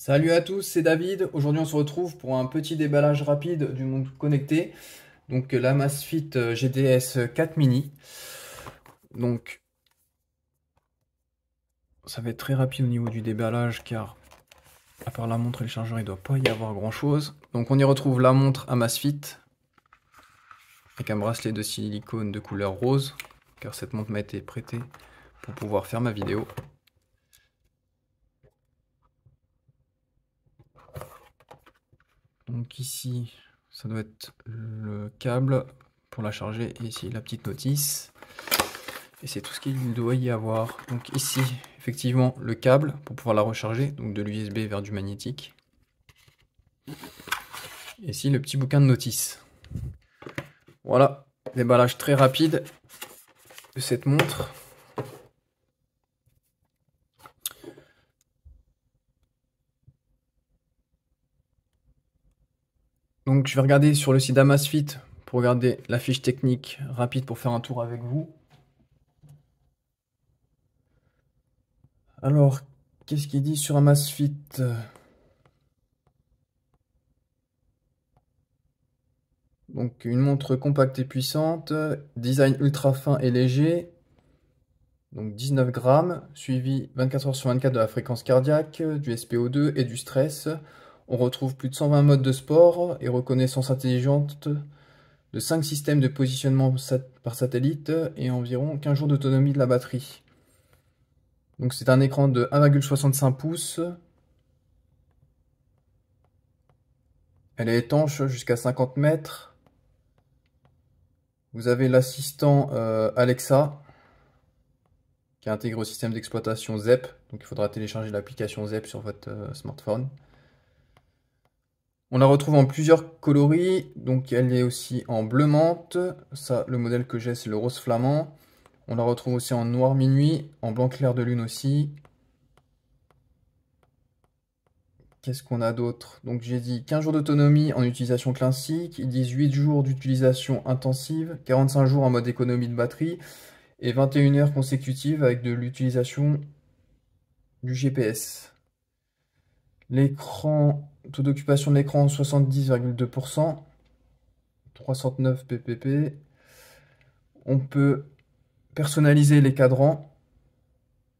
Salut à tous, c'est David. Aujourd'hui, on se retrouve pour un petit déballage rapide du monde connecté. Donc, la Amazfit GTS 4 Mini. Donc, ça va être très rapide au niveau du déballage car, à part la montre et le chargeur, il ne doit pas y avoir grand chose. Donc, on y retrouve la montre Amazfit avec un bracelet de silicone de couleur rose car cette montre m'a été prêtée pour pouvoir faire ma vidéo. Donc ici, ça doit être le câble pour la charger et ici la petite notice. Et c'est tout ce qu'il doit y avoir. Donc ici, effectivement, le câble pour pouvoir la recharger, donc de l'USB vers du magnétique. Et ici, le petit bouquin de notice. Voilà, déballage très rapide de cette montre. Donc je vais regarder sur le site d'Amazfit pour regarder la fiche technique rapide pour faire un tour avec vous. Alors, qu'est-ce qu'il dit sur Amazfit ? Donc une montre compacte et puissante, design ultra fin et léger, donc 19 grammes, suivi 24 heures sur 24 de la fréquence cardiaque, du SPO2 et du stress. On retrouve plus de 120 modes de sport et reconnaissance intelligente de 5 systèmes de positionnement par satellite et environ 15 jours d'autonomie de la batterie. Donc c'est un écran de 1,65 pouces. Elle est étanche jusqu'à 50 mètres. Vous avez l'assistant Alexa qui est intégré au système d'exploitation ZEP. Donc il faudra télécharger l'application ZEP sur votre smartphone. On la retrouve en plusieurs coloris, donc elle est aussi en bleu menthe. Ça, le modèle que j'ai, c'est le rose flamand. On la retrouve aussi en noir minuit, en blanc clair de lune aussi. Qu'est-ce qu'on a d'autre? Donc j'ai dit 15 jours d'autonomie en utilisation classique, ils disent 8 jours d'utilisation intensive, 45 jours en mode économie de batterie et 21 heures consécutives avec de l'utilisation du GPS. L'écran, taux d'occupation de l'écran 70,2%, 309 ppp. On peut personnaliser les cadrans,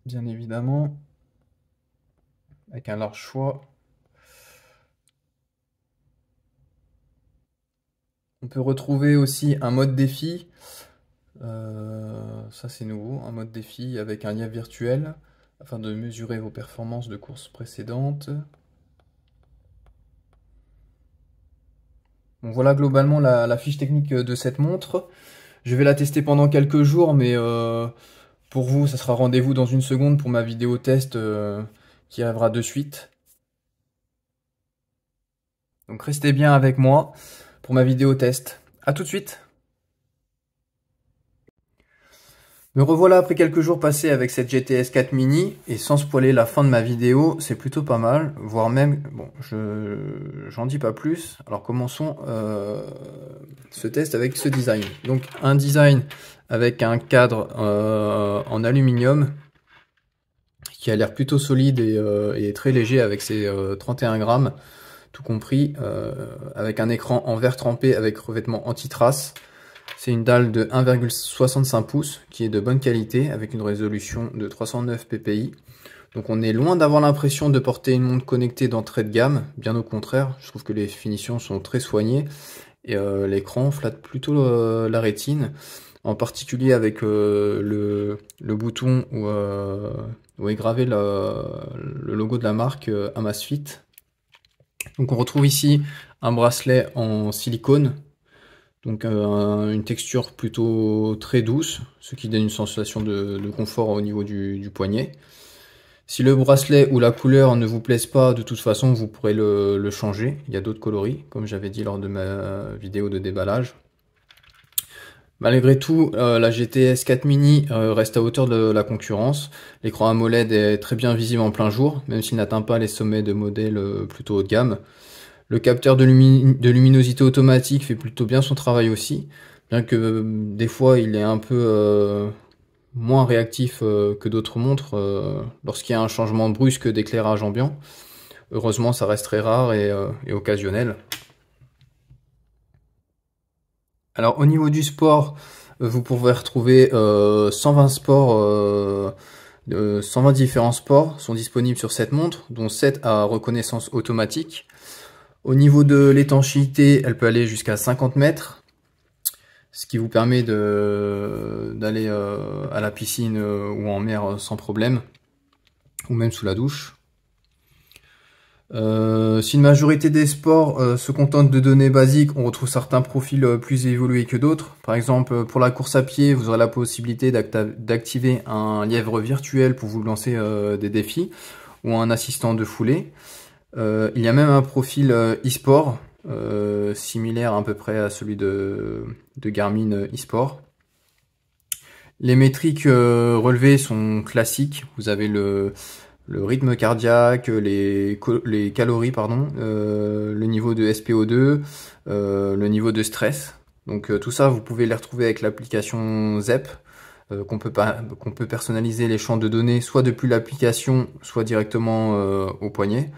bien évidemment, avec un large choix. On peut retrouver aussi un mode défi. Ça c'est nouveau, un mode défi avec un lien virtuel afin de mesurer vos performances de courses précédentes. Donc voilà globalement la fiche technique de cette montre. Je vais la tester pendant quelques jours, mais pour vous, ça sera rendez-vous dans une seconde pour ma vidéo test qui arrivera de suite. Donc restez bien avec moi pour ma vidéo test. A tout de suite. Me revoilà après quelques jours passés avec cette GTS 4 Mini et sans spoiler la fin de ma vidéo, c'est plutôt pas mal, voire même, bon, j'en dis pas plus. Alors commençons ce test avec ce design. Donc un design avec un cadre en aluminium qui a l'air plutôt solide et très léger avec ses 31 grammes, tout compris, avec un écran en verre trempé avec revêtement anti-trace. C'est une dalle de 1,65 pouces qui est de bonne qualité avec une résolution de 309 ppi. Donc on est loin d'avoir l'impression de porter une montre connectée d'entrée de gamme, bien au contraire, je trouve que les finitions sont très soignées et l'écran flatte plutôt la rétine, en particulier avec le bouton où est gravé le logo de la marque Amazfit. Donc on retrouve ici un bracelet en silicone. Donc une texture plutôt très douce, ce qui donne une sensation de confort au niveau du poignet. Si le bracelet ou la couleur ne vous plaise pas, de toute façon vous pourrez le changer. Il y a d'autres coloris, comme j'avais dit lors de ma vidéo de déballage. Malgré tout, la GTS 4 Mini reste à hauteur de la concurrence. L'écran AMOLED est très bien visible en plein jour, même s'il n'atteint pas les sommets de modèles plutôt haut de gamme. Le capteur de luminosité automatique fait plutôt bien son travail aussi, bien que des fois il est un peu moins réactif que d'autres montres lorsqu'il y a un changement brusque d'éclairage ambiant. Heureusement, ça reste très rare et occasionnel. Alors au niveau du sport, vous pourrez retrouver 120 sports, 120 différents sports sont disponibles sur cette montre, dont 7 à reconnaissance automatique. Au niveau de l'étanchéité, elle peut aller jusqu'à 50 mètres, ce qui vous permet d'aller à la piscine ou en mer sans problème, ou même sous la douche. Si une majorité des sports se contentent de données basiques, on retrouve certains profils plus évolués que d'autres. Par exemple, pour la course à pied, vous aurez la possibilité d'activer un lièvre virtuel pour vous lancer des défis, ou un assistant de foulée. Il y a même un profil e-sport, similaire à peu près à celui de Garmin e-sport. Les métriques relevées sont classiques. Vous avez le rythme cardiaque, les calories, pardon, le niveau de SPO2, le niveau de stress. Donc tout ça, vous pouvez les retrouver avec l'application ZEP, qu'on peut personnaliser les champs de données soit depuis l'application, soit directement au poignet.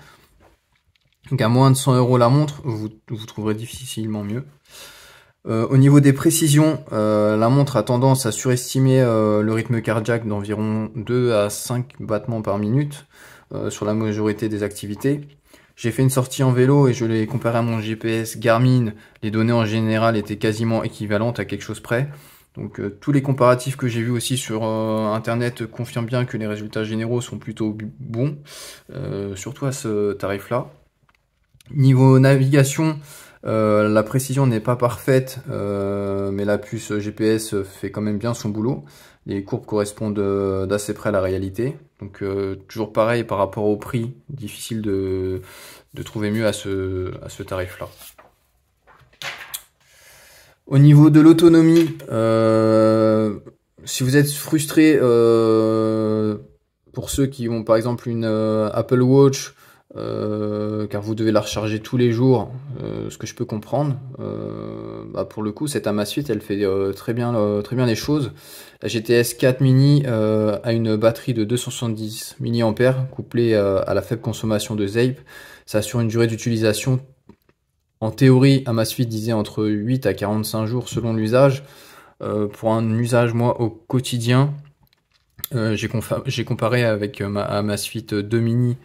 Donc à moins de 100 € la montre, vous trouverez difficilement mieux. Au niveau des précisions, la montre a tendance à surestimer le rythme cardiaque d'environ 2 à 5 battements par minute sur la majorité des activités. J'ai fait une sortie en vélo et je l'ai comparé à mon GPS Garmin. Les données en général étaient quasiment équivalentes à quelque chose près. Donc tous les comparatifs que j'ai vus aussi sur internet confirment bien que les résultats généraux sont plutôt bons, surtout à ce tarif-là. Niveau navigation, la précision n'est pas parfaite, mais la puce GPS fait quand même bien son boulot. Les courbes correspondent d'assez près à la réalité. Donc toujours pareil par rapport au prix, difficile de trouver mieux à ce tarif-là. Au niveau de l'autonomie, si vous êtes frustré, pour ceux qui ont par exemple une Apple Watch, car vous devez la recharger tous les jours, ce que je peux comprendre, pour le coup cette Amazfit elle fait très bien les choses. La GTS 4 Mini a une batterie de 270 mAh couplée à la faible consommation de ZAPE. Ça assure une durée d'utilisation, en théorie Amazfit disait entre 8 à 45 jours selon l'usage. Pour un usage moi au quotidien, j'ai comparé avec ma Amazfit 2 Mini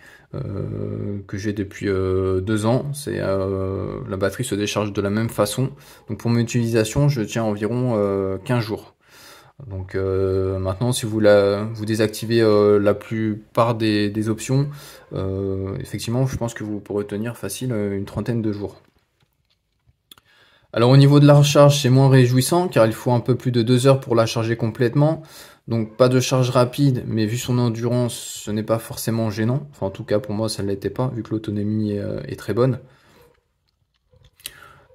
que j'ai depuis 2 ans. La batterie se décharge de la même façon. Donc pour mon utilisation, je tiens environ 15 jours. Donc maintenant, si vous désactivez la plupart des options, effectivement, je pense que vous pourrez tenir facile une trentaine de jours. Alors au niveau de la recharge, c'est moins réjouissant car il faut un peu plus de 2 heures pour la charger complètement. Donc pas de charge rapide, mais vu son endurance, ce n'est pas forcément gênant. Enfin en tout cas pour moi ça ne l'était pas, vu que l'autonomie est très bonne.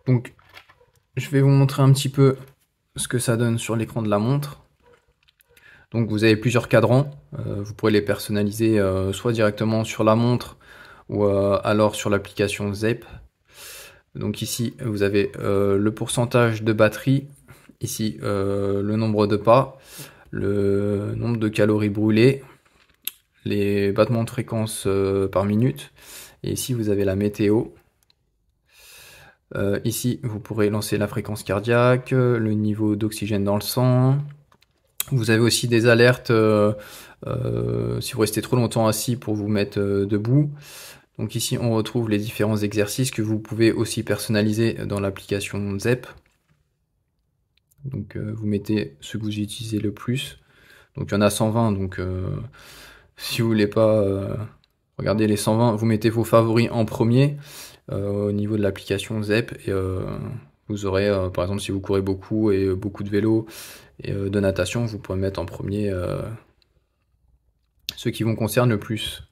Donc je vais vous montrer un petit peu ce que ça donne sur l'écran de la montre. Donc vous avez plusieurs cadrans, vous pourrez les personnaliser soit directement sur la montre ou alors sur l'application ZAPE. Donc ici vous avez le pourcentage de batterie, ici le nombre de pas, le nombre de calories brûlées, les battements de fréquence par minute, et ici vous avez la météo. Ici vous pourrez lancer la fréquence cardiaque, le niveau d'oxygène dans le sang. Vous avez aussi des alertes si vous restez trop longtemps assis pour vous mettre debout. Donc ici on retrouve les différents exercices que vous pouvez aussi personnaliser dans l'application ZEP. Donc vous mettez ceux que vous utilisez le plus. Donc il y en a 120, donc si vous voulez pas regarder les 120, vous mettez vos favoris en premier au niveau de l'application ZEP. Et vous aurez, par exemple, si vous courez beaucoup et beaucoup de vélo et de natation, vous pourrez mettre en premier ceux qui vous concernent le plus.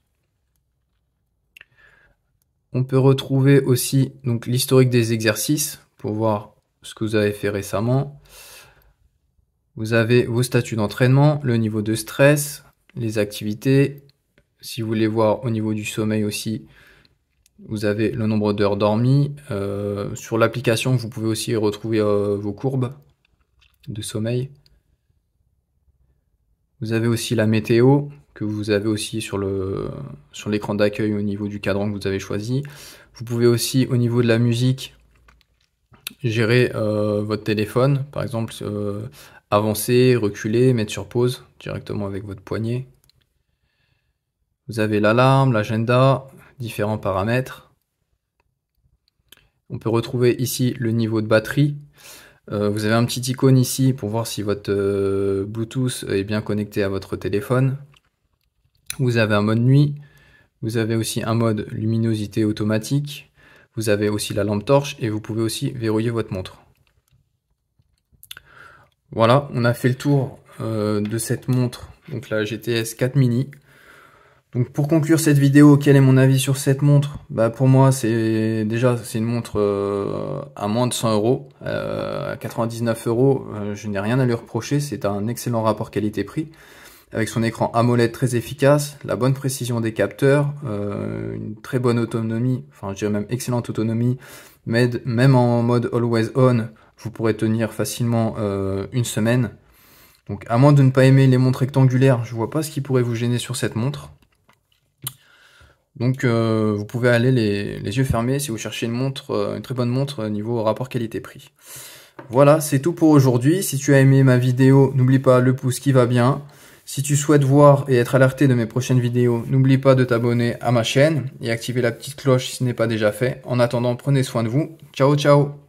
On peut retrouver aussi donc l'historique des exercices pour voir ce que vous avez fait récemment. Vous avez vos statuts d'entraînement, le niveau de stress, les activités. Si vous voulez voir au niveau du sommeil aussi, vous avez le nombre d'heures dormies. Sur l'application, vous pouvez aussi retrouver vos courbes de sommeil. Vous avez aussi la météo que vous avez aussi sur l'écran d'accueil au niveau du cadran que vous avez choisi. Vous pouvez aussi au niveau de la musique gérer votre téléphone, par exemple avancer, reculer, mettre sur pause directement avec votre poignet. Vous avez l'alarme, l'agenda, différents paramètres. On peut retrouver ici le niveau de batterie. Vous avez un petit icône ici pour voir si votre Bluetooth est bien connecté à votre téléphone. Vous avez un mode nuit. Vous avez aussi un mode luminosité automatique. Vous avez aussi la lampe torche et vous pouvez aussi verrouiller votre montre. Voilà, on a fait le tour de cette montre, donc la GTS 4 Mini. Donc pour conclure cette vidéo, quel est mon avis sur cette montre? Bah pour moi c'est une montre à moins de 100 euros, à 99 euros, je n'ai rien à lui reprocher, c'est un excellent rapport qualité-prix. Avec son écran AMOLED très efficace, la bonne précision des capteurs, une très bonne autonomie, enfin je dirais même excellente autonomie, mais même en mode Always On, vous pourrez tenir facilement une semaine. Donc à moins de ne pas aimer les montres rectangulaires, je vois pas ce qui pourrait vous gêner sur cette montre. Donc vous pouvez aller les yeux fermés si vous cherchez une montre, une très bonne montre niveau rapport qualité-prix. Voilà, c'est tout pour aujourd'hui. Si tu as aimé ma vidéo, n'oublie pas le pouce qui va bien. Si tu souhaites voir et être alerté de mes prochaines vidéos, n'oublie pas de t'abonner à ma chaîne et activer la petite cloche si ce n'est pas déjà fait. En attendant, prenez soin de vous. Ciao, ciao!